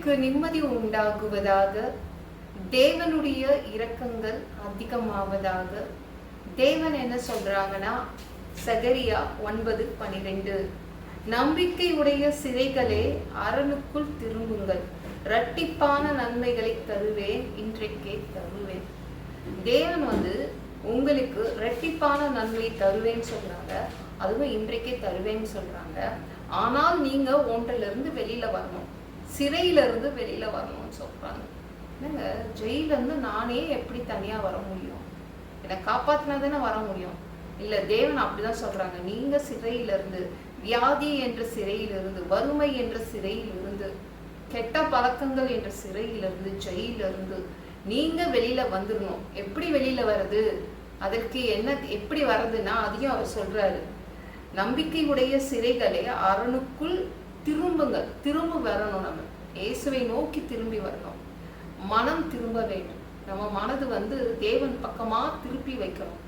உங்களுக்கு நிம்மதி உண்டாகுவதாக, தேவனுடைய இரக்கங்கள் அதிகமாவதாக. தேவன் என்ன சொல்றாங்கன்னா, சகரியா 9:12, நம்பிக்கை உடைய சிறைகளே அரணுக்குள் திரும்புங்கள், இரட்டிப்பான நன்மைகளை தருவேன், இன்றைக்கே தருவேன். தேவன் உங்களுக்கு இரட்டிப்பான நன்மை தருவேன்னு சொல்றாங்க, அதுவும் இன்றைக்கே தருவேன்னு சொல்றாங்க. ஆனால் நீங்க ஒன்றில இருந்து வெளியில வரணும், சிறையில இருந்து வெளியில வரணும்னு சொல்றாங்க. என்னங்க, ஜெயில இருந்து நானே எப்படி தனியா வர முடியும்? என்னை காப்பாத்தினாதானே வர முடியும். இல்ல, தேவன் அப்படிதான் சொல்றாங்க. நீங்க சிறையில இருந்து, வியாதி என்ற சிறையிலிருந்து, வறுமை என்ற சிறையிலிருந்து, கெட்ட பழக்கங்கள் என்ற சிறையிலிருந்து, ஜெயிலிருந்து நீங்க வெளியில வந்துடணும். எப்படி வெளியில வருது, அதற்கு என்ன எப்படி வர்றதுன்னா அதையும் அவர் சொல்றாரு. நம்பிக்கை உடைய சிறைகளே அரணுக்குள் திரும்புங்கள். திரும்ப வரணும், நம்ம இயேசுவை நோக்கி திரும்பி வரணும். மனம் திரும்ப வேண்டும். நம்ம மனது தேவன் பக்கமா திருப்பி வைக்கணும்.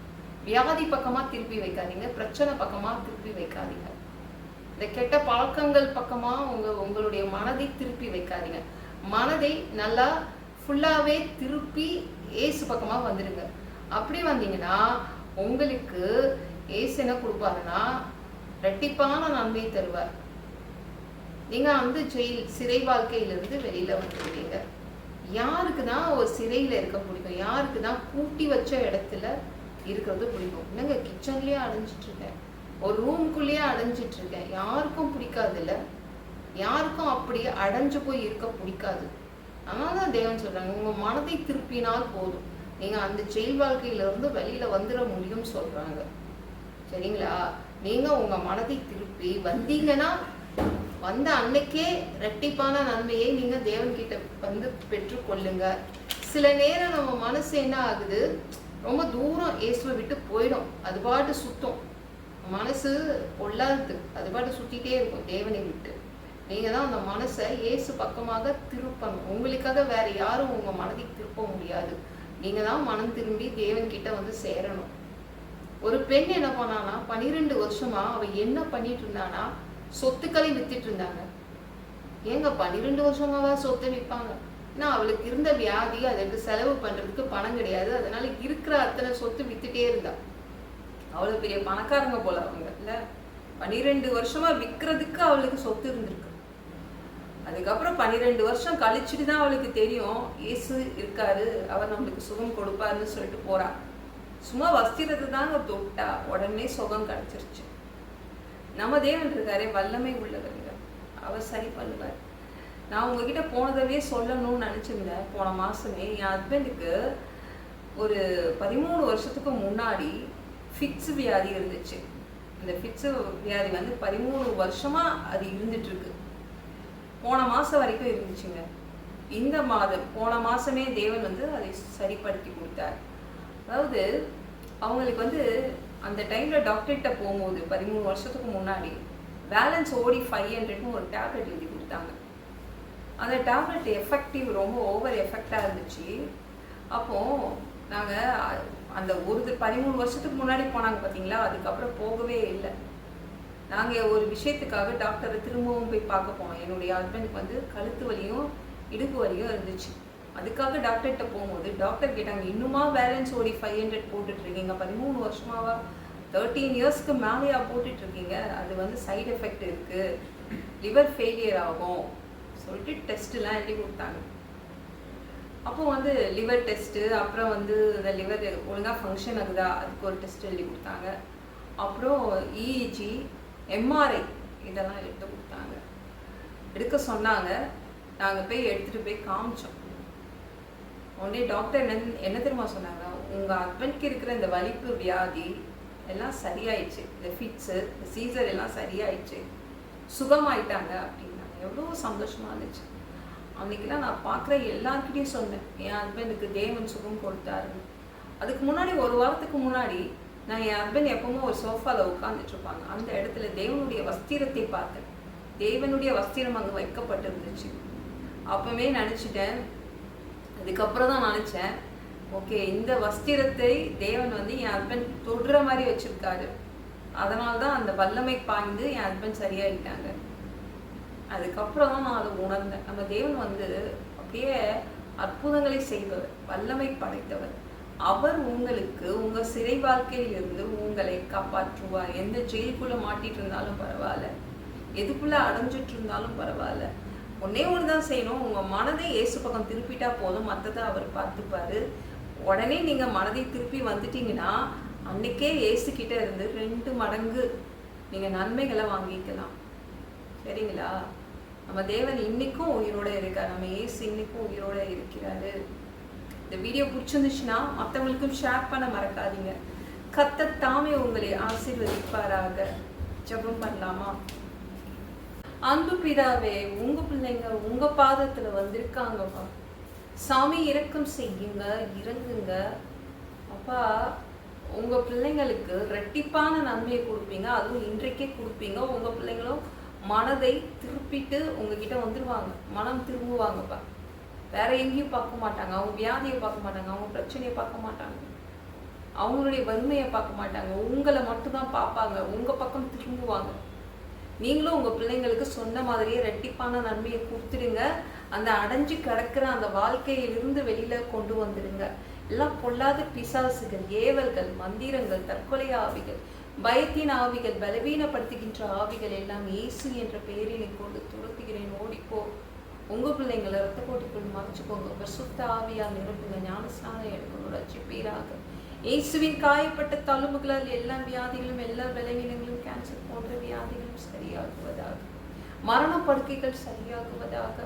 வியாதி பக்கமா திருப்பி வைக்காதீங்க, பிரச்சனை பக்கமா திருப்பி வைக்காதீங்க, இந்த கெட்ட பழக்கங்கள் பக்கமா உங்களுடைய மனதை திருப்பி வைக்காதீங்க. மனதை நல்லா ஃபுல்லாவே திருப்பி ஏசு பக்கமா வந்துடுங்க. அப்படி வந்தீங்கன்னா உங்களுக்கு ஏசு என்ன கொடுப்பாருன்னா, இரட்டிப்பான நன்மை தருவார். நீங்க சிறை வாழ்க்கையிலிருந்து வெளியில வந்துடுவீங்க. யாருக்கு தான் ஒரு சிறையில இருக்க பிடிக்கும்? யாருக்கு தான் பூட்டி வச்ச இடத்துல இருக்கிறது பிடிக்கும்? என்னங்க, கிச்சன்லயே அடைஞ்சிட்டு இருக்கேன், ஒரு ரூம்குள்ளேயே அடைஞ்சிட்டு இருக்கேன், யாருக்கும் பிடிக்காது இல்ல? யாருக்கும் அப்படி அடைஞ்சு போய் இருக்க பிடிக்காது. அதனாலதான் தேவன் சொல்றாங்க, உங்க மனதை திருப்பினால் போதும், நீங்க அந்த ஜெயில் வாழ்க்கையில இருந்து வெளியில வந்துட முடியும் சொல்றாங்க. சரிங்களா? நீங்க உங்க மனதை திருப்பி வந்தீங்கன்னா, வந்த அன்னைக்கே இரட்டிப்பான நன்மையை நீங்க தேவன் கிட்ட பெற்றுக்கொள்ளுங்க. சில நேரம் நம்ம மனசு என்ன ஆகுது, ரொம்ப தூரம் இயேசுவை விட்டு போயிடும். அது பாட்டு சுத்தம், மனசு பொல்லாது, அது பாட்டு சுத்திட்டே இருக்கும் தேவனை விட்டு. நீங்க தான் அந்த மனசை இயேசு பக்கமாக திருப்பணும். உங்களுக்காக வேற யாரும் உங்க மனதை திருப்ப முடியாது. நீங்க தான் மனம் திரும்பி தேவன் கிட்ட சேரணும். ஒரு பெண் என்ன பண்ணானா, 12 வருஷமா அவ என்ன பண்ணிட்டு இருந்தானா, சொத்துக்களை வித்துட்டு இருந்தாங்க. ஏங்க 12 வருஷமாவா சொத்தை விற்பாங்க? ஏன்னா அவளுக்கு இருந்த வியாதி, அதற்கு செலவு பண்றதுக்கு பணம் கிடையாது. அதனால இருக்கிற அத்தனை சொத்து வித்துட்டே இருந்தா. அவ்வளவு பெரிய பணக்காரங்க போல அவங்க இல்ல. 12 வருஷமா விற்கிறதுக்கு அவளுக்கு சொத்து இருந்திருக்கு. அதுக்கப்புறம் 12 வருஷம் கழிச்சுட்டு தான் அவளுக்கு தெரியும் இயேசு இருக்காரு, அவர் நம்மளுக்கு சுகம் கொடுப்பாருன்னு சொல்லிட்டு போறா. சும்மா வஸ்திரத்தை தாங்க தொட்டா, உடனே சுகம் கிடைச்சிருச்சு. நம்ம தேவன் இருக்காரே, வல்லமை உள்ளவருங்க, அவர் சரி பண்ணுவார். நான் உங்ககிட்ட போனதவே சொல்லணும்னு நினைச்சிருந்தேன். போன மாசமே என் ஹஸ்பண்டுக்கு ஒரு 13 வருஷத்துக்கு முன்னாடி ஃபிட்ஸ் வியாதி இருந்துச்சு. இந்த ஃபிட்ஸ் வியாதி 13 வருஷமா அது இருந்துட்டு இருக்கு. போன மாசம் வரைக்கும் இருந்துச்சுங்க. இந்த மாதம் போன மாசமே தேவன் அதை சரிப்படுத்தி கொடுத்தார். அதாவது அவங்களுக்கு அந்த டைம்ல டாக்டர்கிட்ட போகும்போது 13 வருஷத்துக்கு முன்னாடி பேலன்ஸ் ஓடி 500ன்னு ஒரு டேப்லெட் எழுதி கொடுத்தாங்க. அந்த டேப்லெட் எஃபெக்டிவ் ரொம்ப ஓவர் எஃபெக்டா இருந்துச்சு. அப்போ நாங்க அந்த 13 வருஷத்துக்கு முன்னாடி போனாங்க பார்த்தீங்களா, அதுக்கப்புறம் போகவே இல்லை. நாங்கள் ஒரு விஷயத்துக்காக டாக்டரை திரும்பவும் போய் பார்க்க போனோம். என்னுடைய ஹஸ்பண்டுக்கு கழுத்து வலியும் இடுப்பு வலியும் இருந்துச்சு. அதுக்காக டாக்டர்கிட்ட போகும்போது டாக்டர் கேட்டாங்க, இன்னுமா பேலன்ஸ் ஓடி 500 போட்டுட்டு இருக்கீங்க? 13 வருஷமாவா? 13 இயர்ஸ்க்கு மேலேயா போட்டுட்டு இருக்கீங்க? அது சைடு எஃபெக்ட் இருக்கு, லிவர் ஃபெயிலியர் ஆகும் சொல்லிட்டு டெஸ்ட்லாம் எழுதி கொடுத்தாங்க. அப்போ லிவர் டெஸ்ட்டு, அப்புறம் இந்த லிவர் ஒழுங்காக ஃபங்க்ஷன் ஆகுதா அதுக்கு ஒரு டெஸ்ட் எழுதி கொடுத்தாங்க. அப்புறம் இஇஜி, எம்ஆர்ஐ இதெல்லாம் எடுத்து கொடுத்தாங்க. எடுக்க சொன்னாங்க. நாங்கள் போய் எடுத்துகிட்டு போய் காமிச்சோம். உடனே டாக்டர் என்ன தெரியுமா சொன்னாங்க, உங்கள் ஹஸ்பண்ட்க்கு இருக்கிற இந்த வலிப்பு வியாதி எல்லாம் சரியாயிடுச்சு, இந்த ஃபிட்ஸு, இந்த சீசர் எல்லாம் சரியாயிடுச்சு, சுகமாயிட்டாங்க அப்படின்னாங்க. எவ்வளோ சந்தோஷமாக இருந்துச்சு. அன்றைக்கெல்லாம் நான் பார்க்குற எல்லாருக்கிட்டையும் சொன்னேன், என் ஹஸ்பண்டுக்கு தேவன் சுகம் கொடுத்தாருன்னு. அதுக்கு முன்னாடி ஒரு வாரத்துக்கு முன்னாடி நான் என் ஹஸ்பண்ட் எப்பவுமே ஒரு சோஃபாவில் உட்காந்துட்டு இருப்பாங்க. அந்த இடத்துல தேவனுடைய வஸ்திரத்தை பார்த்தேன். தேவனுடைய வஸ்திரம் அங்கே வைக்கப்பட்டிருந்துச்சு. அப்பவே நினச்சிட்டேன். அதுக்கப்புறம் தான் நினச்சேன், ஓகே, இந்த வஸ்திரத்தை தேவன் என் ஹஸ்பண்ட் தொடுற மாதிரி வச்சுருக்காரு. அதனால தான் அந்த வல்லமை பாய்ந்து என் ஹஸ்பண்ட் சரியாகிட்டாங்க. அதுக்கப்புறம் தான் நான் அதை உணர்ந்தேன். நம்ம தேவன் அப்படியே அற்புதங்களை செய்பவர், வல்லமை படைத்தவர். அவர் உங்களுக்கு உங்க சிறை வாழ்க்கையிலிருந்து உங்களை காப்பாற்றுவார். எந்த ஜெயிலுக்குள்ள மாட்டிட்டு இருந்தாலும் பரவாயில்ல, எதுக்குள்ள அடைஞ்சிட்டு இருந்தாலும் பரவாயில்ல. ஒன்னே ஒண்ணுதான் செய்யணும், உங்க மனதை இயேசு பக்கம் திருப்பிட்டா போதும், மற்றதை அவர் பார்த்துப்பாரு. உடனே நீங்க மனதை திருப்பி வந்துட்டீங்கன்னா அன்னைக்கே இயேசு கிட்ட இருந்து 2 மடங்கு நீங்க நன்மைகளை வாங்கிக்கலாம். சரிங்களா? நம்ம தேவன் இன்னைக்கும் உயிரோட இருக்கார். நம்ம இயேசு இன்னைக்கும் உயிரோட இருக்கிறாரு. இந்த வீடியோ பிடிச்சிருந்துச்சுன்னா மற்றவங்களுக்கும் ஷேர் பண்ண மறக்காதீங்க. கர்த்தர் தாமே உங்களை ஆசீர்வதிப்பாராக. ஜெபம் பண்ணலாமா? அன்பு பிதாவே, உங்க பிள்ளைங்க உங்க பாதத்துல வந்திருக்காங்கப்பா. சாமி இரக்கம் செய்யுங்க, இறங்குங்க அப்பா. உங்க பிள்ளைங்களுக்கு ரெட்டிப்பான நன்மையை கொடுப்பீங்க, அதுவும் இன்றைக்கே கொடுப்பீங்க. உங்க பிள்ளைங்களும் மனதை திருப்பிட்டு உங்ககிட்ட வந்துடுவாங்க, மனம் திரும்புவாங்கப்பா. வேற எங்கேயும் பார்க்க மாட்டாங்க, அவங்க வியாதியை பார்க்க மாட்டாங்க, அவங்க பிரச்சனையை பார்க்க மாட்டாங்க, அவங்களுடைய வறுமையை பார்க்க மாட்டாங்க, உங்களை மட்டும்தான் பார்ப்பாங்க, உங்க பக்கம் திரும்புவாங்க. நீங்களும் உங்க பிள்ளைங்களுக்கு சொன்ன மாதிரியே ரெட்டிப்பான நன்மையை கொடுத்துடுங்க. அந்த அடைஞ்சு கிடக்கிற அந்த வாழ்க்கையிலிருந்து வெளியில கொண்டு வந்துடுங்க. எல்லாம் பொல்லாத பிசாசுகள், ஏவல்கள், மந்திரங்கள், தற்கொலை ஆவிகள், பயத்தின் ஆவிகள், பலவீனப்படுத்துகின்ற ஆவிகள் எல்லாம் இயேசு என்ற பெயரினை கொண்டு துரத்துகிறேன், ஓடிப்போ. உங்க பிள்ளைங்களை ரத்த கோட்டிக்குள் மறைச்சுக்கோங்க. பரிசுத்த ஆவியால் நிரப்புங்க. ஞானஸ்நானம் எடுக்கணும், ரட்சிப்பீராக. இயேசுவின் காயப்பட்ட தழும்புகளால் எல்லா வியாதிகளும், எல்லா பலவீனங்களும், கேன்சர் போன்ற வியாதிகளும் சரியாகுவதாக. மரண படுக்கைகள் சரியாகுவதாக.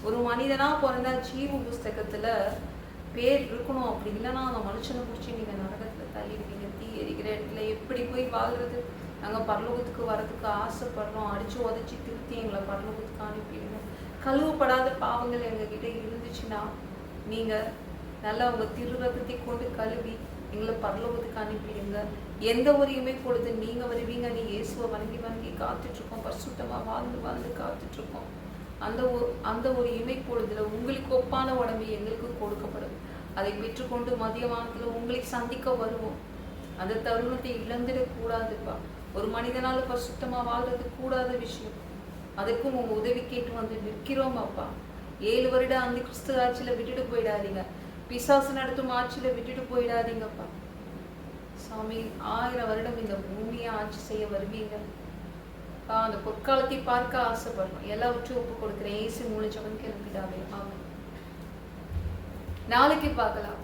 ஒரு மனிதனா பிறந்தா ஜீவ புஸ்தகத்துல பேர் இருக்கணும். அப்படி இல்லைன்னா அந்த மனுஷனை பிடிச்சி நீங்க நரகத்துல தள்ளிடுவீங்க. தீ எரிக்கிற இடத்துல எப்படி போய் வாழ்றது? நாங்க பரலோகத்துக்கு வரதுக்கு ஆசைப்படுறோம். அடிச்சு உதச்சி திருத்தி எங்களை பரலோகத்துக்கு அனுப்பிடுங்க. கழுவப்படாத பாவங்கள் எங்ககிட்ட இருந்துச்சுன்னா நீங்க நல்லா உங்க திரு ரத்தத்தை கொண்டு கழுவி எங்களை பரலோகத்துக்கு அனுப்பிடுங்க. எந்த ஒரு இமை பொழுது நீங்க வருவீங்க, நீ இயேசுவை வணங்கி காத்துட்டு இருக்கோம். பரிசுத்தமா வாழ்ந்து காத்துட்டு இருக்கோம். அந்த ஒரு இமை பொழுதுல உங்களுக்கு ஒப்பான உடம்பு எங்களுக்கு கொடுக்கப்படும். அதை பெற்றுக்கொண்டு மதியமானத்துல உங்களை சந்திக்க வருவோம். அந்த தருணத்தை இழந்துடக்கூடாதுப்பா. ஒரு மனிதனால பரிசுத்தமா வாழ்றது கூடாத விஷயம். அதுக்கும் உங்க உதவி கேட்டு வந்து நிற்கிறோம் அப்பா. 7 வருடம் அந்த கிறிஸ்து ஆட்சியில விட்டுட்டு போயிடாதீங்க. பிசாசு நடத்தும் ஆட்சியில விட்டுட்டு போயிடாதீங்கப்பா. சாமி 1000 வருடம் இந்த பூமியை ஆட்சி செய்ய வருவீங்க. அந்த பொற்காலத்தை பார்க்க ஆசைப்படுறோம். எல்லாவற்றையும் ஒப்பு கொடுக்குறேன். இயேசு மூலம் ஜெபம் கேளும் பிதாவே. ஆமென். நாளைக்கு பார்க்கலாம்.